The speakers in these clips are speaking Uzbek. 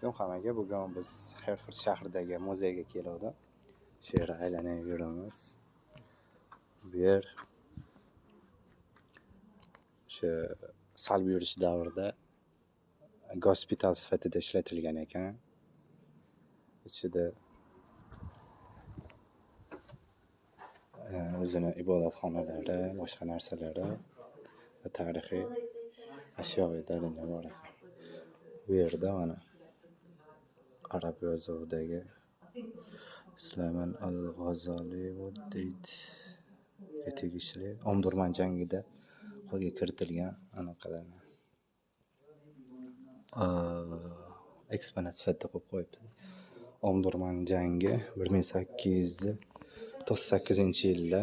Hammaga bugun biz Herford shahridagi muzeyga keldik. Shu yerga aylanib yuramiz. Bu yer o'sha salb yurish davrida gospital sifatida ishlatilgan ekan. Ichida o'zini ibodatxonalari, boshqa narsalari va tarixiy ashyoviy dalillar bor ekan. Bu yerda mana arab yozuvidagi Sulaymon al-G'azali tegishli Omdurman jangida qo'lga kiritilgan anaqalarni eksponat sifatida qo'yib qo'yibdi. Omdurman jangi 1898-yilda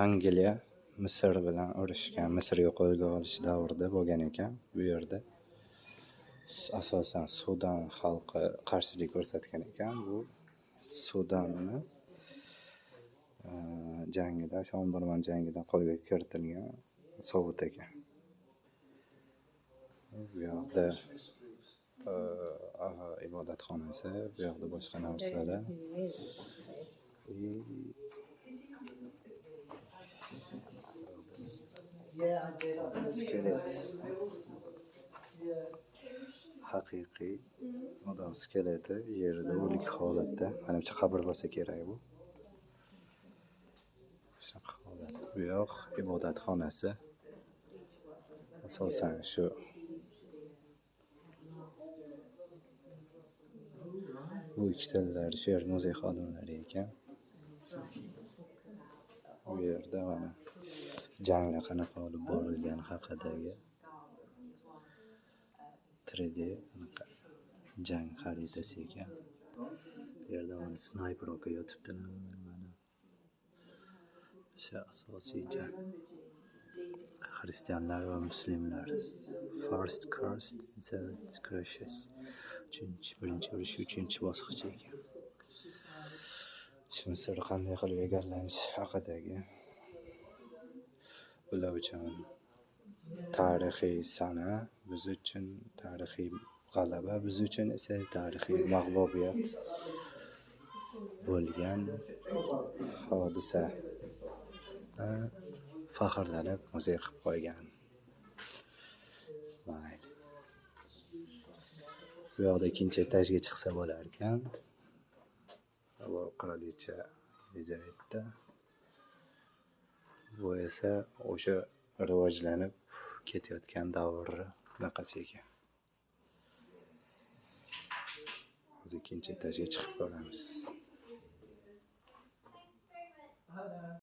Angliya Misr bilan urushgan, Misrga qo'lga olish davrida bo'lgan ekan. Bu yerda asosan Sudan xalqi qarshilik ko'rsatgan ekan. Bu Sudanni jangida, o'sha Omdurman jangida qo'lga kiritilgan sobit ekan. Bu yoqda ibodatxonasi, bu yoqda boshqa narsalar. Skelet. Haqiqiy odam skeleti yerda o'lik holatda. Menimcha qabr bo'lsa kerak bu. Shunaqa holat. Bu yoq ibodatxonasi. Asosan shu bu ikkitalar shu yer muzey xodimlari ekan. Bu yerda mana janglar qanaqa olib borilgani haqidagi 3D jang xaritasi ekan. Bu yerda mana snayper aka yotibdilar. Mana o'sha asosiy jang. Xristianlar va muslimlar. First crust, third crushes. Birinchi urush, 3-bosqich ekan. Shu Misr qanday qilib egallanish haqidagi ular uchun tarixiy sana, biz uchun tarixiy g'alaba, biz uchun esa tarixiy mag'lubiyat bo'lgan hodisa. Faxrlanib muzey qilib qo'ygan. Mayli. Bu yoqda ikkinchi etajga chiqsa bo'lar ekan. Bu qirolicha Yelizaveta. Bu esa o'sha rivojlanib ketayotgan davri bunaqasi ekan. Hozir ikkinchi etajga chiqib ko'ramiz.